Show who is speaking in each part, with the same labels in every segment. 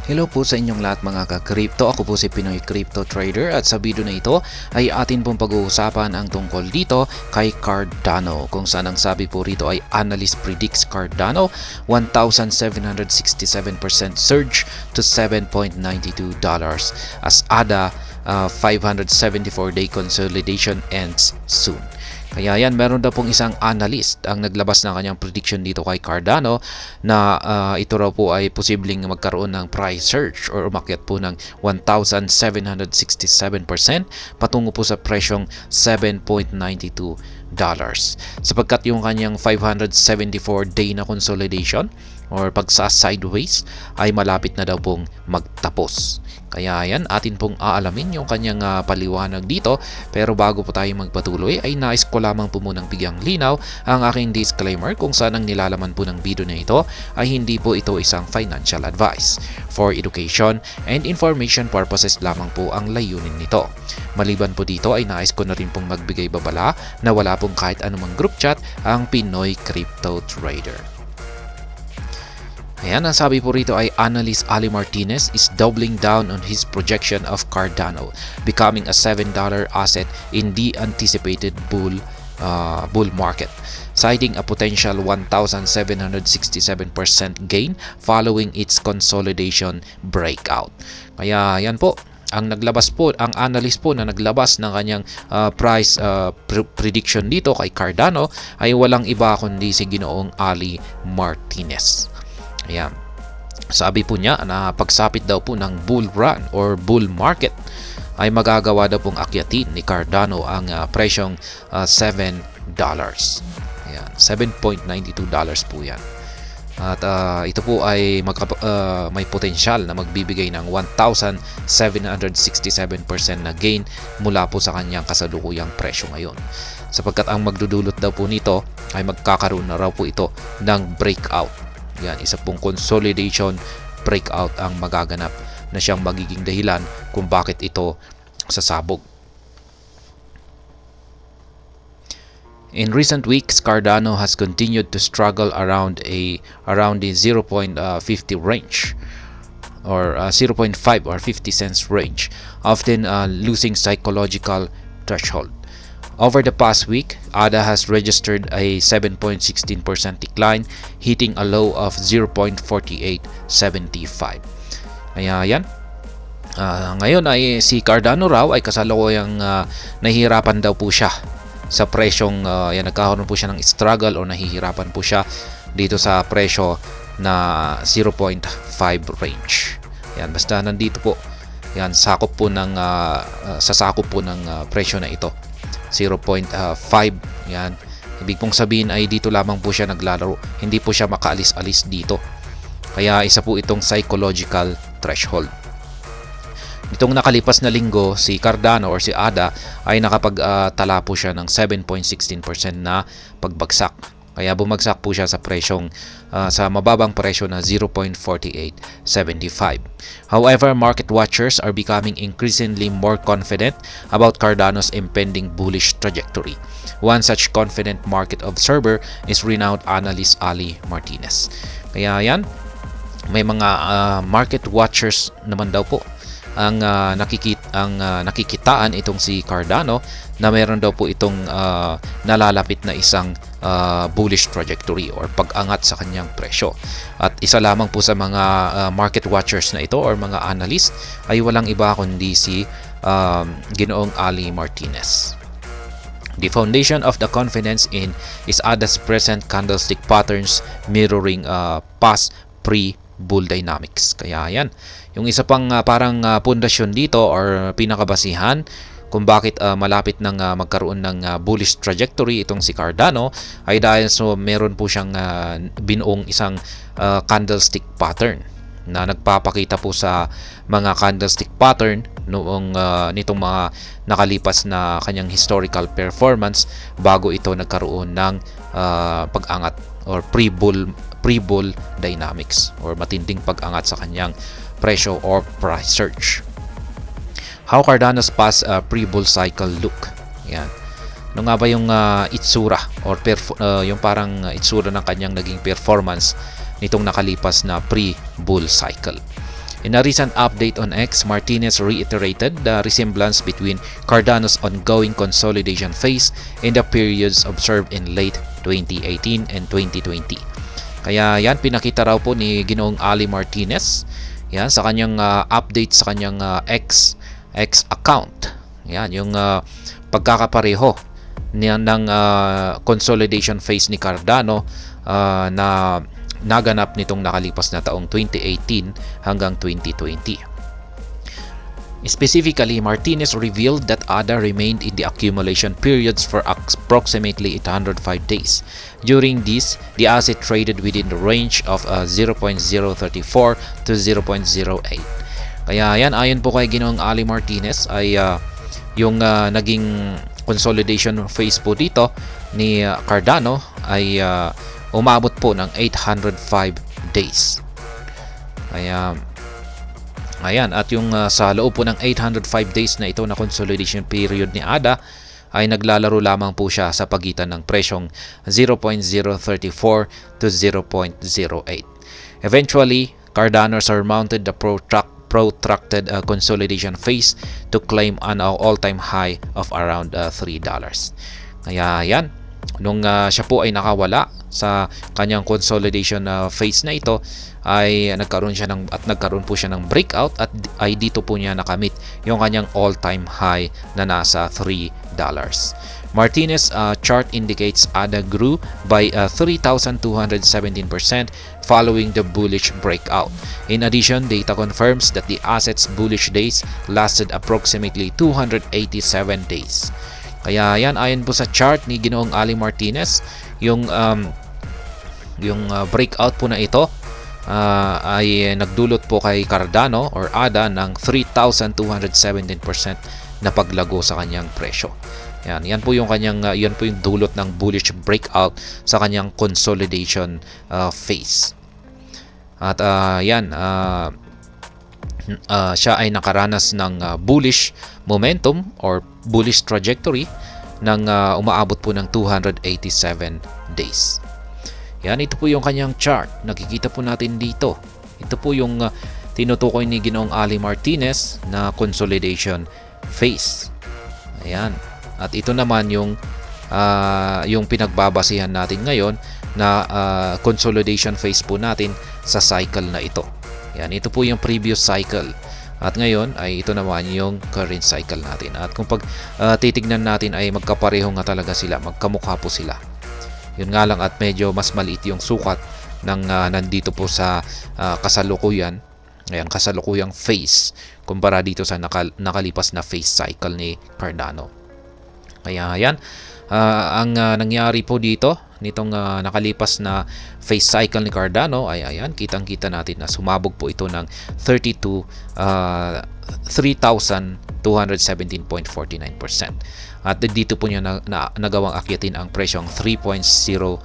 Speaker 1: Hello po sa inyong lahat mga ka-crypto. Ako po si Pinoy Crypto Trader at sa video na ito ay atin pong pag-uusapan ang tungkol dito kay Cardano, kung saan ang sabi po rito ay analyst predicts Cardano 1,767% surge to $7.92 as ADA 574-day consolidation ends soon. Kaya yan, meron daw pong isang analyst ang naglabas ng kanyang prediction dito kay Cardano na ito raw po ay posibleng magkaroon ng price surge or umakyat po ng 1,767% patungo po sa presyong $7.92. Sapagkat yung kanyang 574-day na consolidation or pagsa-sideways ay malapit na daw pong magtapos. Kaya yan, atin pong aalamin yung kanyang paliwanag dito. Pero bago po tayo magpatuloy ay nais ko lamang po munang bigyang linaw ang aking disclaimer kung saan ang nilalaman po ng video na ito ay hindi po ito isang financial advice. For education and information purposes lamang po ang layunin nito. Maliban po dito ay nais ko na rin pong magbigay babala na wala pong kahit anumang group chat ang Pinoy Crypto Trader. Ayan, ang sabi po rito ay analyst Ali Martinez is doubling down on his projection of Cardano becoming a $7 asset in the anticipated bull market, citing a potential 1,767% gain following its consolidation breakout. Kaya yan po, ang analyst po na naglabas ng kanyang price prediction dito kay Cardano ay walang iba kundi si Ginoong Ali Martinez. Ayan. Sabi po niya na pagsapit daw po ng bull run or bull market ay magagawa daw pong akyatin ni Cardano ang presyong $7. Ayan, $7.92 po yan. At ito po ay may potensyal na magbibigay ng 1,767% na gain mula po sa kanyang kasalukuyang presyo ngayon. Sapagkat ang magdudulot daw po nito ay magkakaroon na raw po ito ng breakout. Yan, isa pong consolidation breakout ang magaganap na siyang magiging dahilan kung bakit ito sasabog. In recent weeks, Cardano has continued to struggle around the 0.50 range or 0.5 or 50 cents range, often losing psychological threshold. Over the past week, ADA has registered a 7.16% decline, hitting a low of 0.4875. Kaya yan. Ngayon ay si Cardano raw ay kasalukuyang nahihirapan daw po siya sa presyong nagkakaroon po siya ng struggle o nahihirapan po siya dito sa presyo na 0.5 range. Yan, basta nandito po. Yan, sakop po ng sasakop po ng presyo na ito. 0.5. Yan. Ibig pong sabihin ay dito lamang po siya naglalaro. Hindi po siya makaalis-alis dito. Kaya isa po itong psychological threshold. Itong nakalipas na linggo, si Cardano or si ADA ay nakapagtala po siya ng 7.16% na pagbagsak. Kaya bumagsak po siya sa presyong sa mababang presyo na 0.4875. However, market watchers are becoming increasingly more confident about Cardano's impending bullish trajectory. One such confident market observer is renowned analyst Ali Martinez. Kaya yan, may mga market watchers naman daw po ang nakikitaan itong si Cardano na meron daw po itong nalalapit na isang bullish trajectory or pag-angat sa kanyang presyo. At isa lamang po sa mga market watchers na ito or mga analyst ay walang iba kundi si Ginoong Ali Martinez. The foundation of the confidence in is ADA's present candlestick patterns mirroring past pre-bull dynamics. Kaya yan, yung isa pang parang pundasyon dito or pinakabasihan kung bakit malapit nang magkaroon ng bullish trajectory itong si Cardano ay dahil meron po siyang binuong isang candlestick pattern na nagpapakita po sa mga candlestick pattern noong nitong mga nakalipas na kanyang historical performance bago ito nagkaroon ng pag-angat or pre-bull dynamics or matinding pag-angat sa kanyang presyo or price surge. How Cardano's past pre-bull cycle look. Yan. Ano nga ba yung itsura or yung parang itsura ng kanyang naging performance nitong nakalipas na pre-bull cycle? In a recent update on X, Martinez reiterated the resemblance between Cardano's ongoing consolidation phase and the periods observed in late 2018 and 2020. Kaya yan, pinakita raw po ni Ginoong Ali Martinez yan, sa kanyang update sa kanyang X account. Yan, yung pagkakapareho ng consolidation phase ni Cardano na naganap nitong nakalipas na taong 2018 hanggang 2020. Specifically, Martinez revealed that ADA remained in the accumulation periods for approximately 805 days. During this, the asset traded within the range of 0.034 to 0.08. Kaya yan, ayon po kay Ginoong Ali Martinez ay yung naging consolidation phase po dito ni Cardano ay umabot po ng 805 days. Kaya ayan, at yung sa loob po ng 805 days na ito na consolidation period ni ADA ay naglalaro lamang po siya sa pagitan ng presyong 0.034 to 0.08. Eventually, Cardano surmounted the protracted consolidation phase to claim an all-time high of around $3. Kaya yan, nung siya po ay nakawala sa kanyang consolidation phase na ito ay nagkaroon po siya ng breakout at ay dito po niya nakamit yung kanyang all-time high na nasa $3. Martinez chart indicates ADA grew by 3,217% following the bullish breakout. In addition, data confirms that the asset's bullish days lasted approximately 287 days. Kaya yan, ayon po sa chart ni Ginoong Ali Martinez, yung breakout po na ito ay nagdulot po kay Cardano or ADA ng 3,217% na paglago sa kanyang presyo. Yan po yung yan po yung dulot ng bullish breakout sa kanyang consolidation phase. At siya ay nakaranas ng bullish momentum or bullish trajectory ng umaabot po ng 287 days. Yan, ito po yung kanyang chart. Nakikita po natin dito. Ito po yung tinutukoy ni Ginoong Ali Martinez na consolidation phase. Ayan. At ito naman yung pinagbabasihan natin ngayon na consolidation phase po natin sa cycle na ito. Yan, ito po yung previous cycle. At ngayon ay ito naman yung current cycle natin. At kung titignan natin ay magkapareho nga talaga sila, magkamukha po sila. Yun nga lang at medyo mas maliit yung sukat ng nandito po sa kasalukuyan, kasalukuyang phase kumpara dito sa nakalipas na phase cycle ni Cardano. Kaya yan, ang nangyari po dito nitong nakalipas na phase cycle ni Cardano ay ayan, kitang-kita natin na sumabog po ito ng 3,217.49%. At dito po niya nagawang akyatin ang presyong $3.065.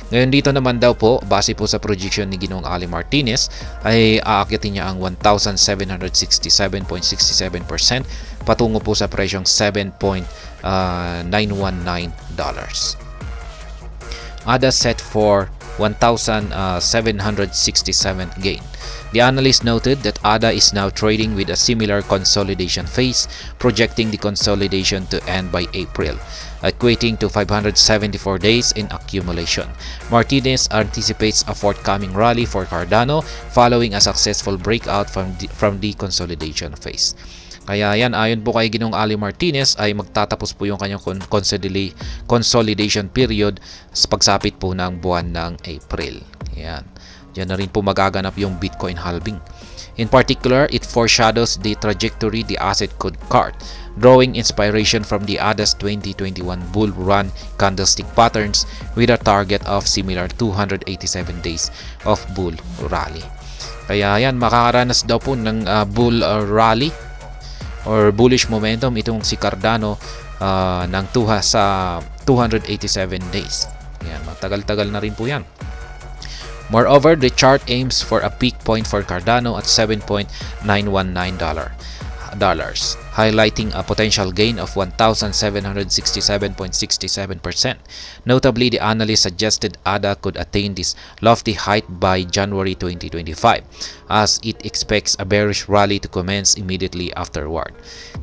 Speaker 1: Ngayon dito naman daw po, base po sa projection ni Ginoong Ali Martinez, ay aakyatin niya ang 1,767.67% patungo po sa presyong $7.919. ADA set for 1,767 gain. The analyst noted that ADA is now trading with a similar consolidation phase, projecting the consolidation to end by April, equating to 574 days in accumulation. Martinez anticipates a forthcoming rally for Cardano following a successful breakout from the consolidation phase. Kaya yan, ayon po kay Ginoong Ali Martinez ay magtatapos po yung kanyang consolidation period sa pagsapit po ng buwan ng April. Yan. Diyan na rin po magaganap yung Bitcoin halving. In particular, it foreshadows the trajectory the asset could chart, drawing inspiration from the ADA's 2021 bull run candlestick patterns with a target of similar 287 days of bull rally. Kaya yan, makakaranas daw po ng bull rally or bullish momentum itong si Cardano ng sa 287 days. Yan, matagal-tagal na rin po yan. Moreover, the chart aims for a peak point for Cardano at $7.919. highlighting a potential gain of 1,767.67%. Notably, the analyst suggested ADA could attain this lofty height by January 2025 as it expects a bearish rally to commence immediately afterward.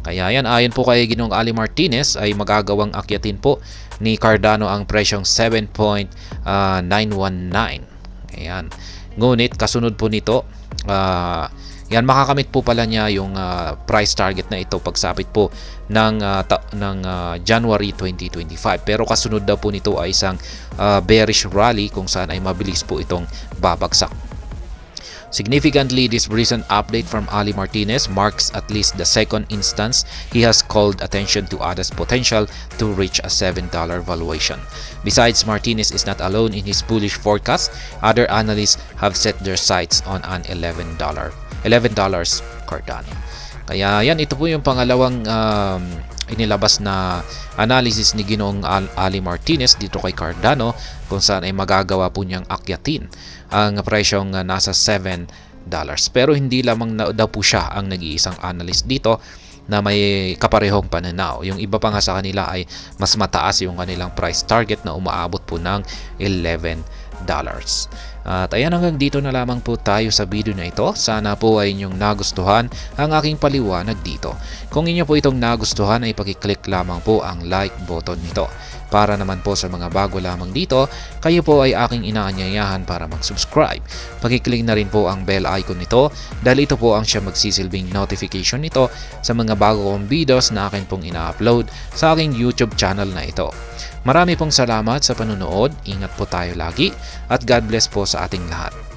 Speaker 1: Kaya yan, ayon po kay Ginoong Ali Martinez ay magagawang akyatin po ni Cardano ang presyong 7.919. Ayan. Ngunit kasunod po nito, yan makakamit po pala niya yung price target na ito pagsapit po ng January 2025. Pero kasunod daw po nito ay isang bearish rally kung saan ay mabilis po itong babagsak. Significantly, this recent update from Ali Martinez marks at least the second instance he has called attention to ADA's potential to reach a $7 valuation. Besides, Martinez is not alone in his bullish forecast. Other analysts have set their sights on an $11 Cardano. Kaya yan, ito po yung pangalawang inilabas na analysis ni Ginoong Ali Martinez dito kay Cardano kung saan ay magagawa po niyang akyatin ang presyong nasa $7. Pero hindi lamang daw po siya ang nag-iisang analyst dito na may kaparehong pananaw. Yung iba pa nga sa kanila ay mas mataas yung kanilang price target na umaabot po ng $11. At ayan, hanggang dito na lamang po tayo sa video na ito. Sana po ay inyong nagustuhan ang aking paliwanag dito. Kung inyo po itong nagustuhan ay pakiclick lamang po ang like button nito. Para naman po sa mga bago lamang dito, kayo po ay aking inaanyayahan para mag-subscribe. Pakiclick na rin po ang bell icon nito dahil ito po ang siya magsisilbing notification nito sa mga bago kong videos na akin pong ina-upload sa aking YouTube channel na ito. Marami pong salamat sa panunood, ingat po tayo lagi at God bless po sa ating lahat.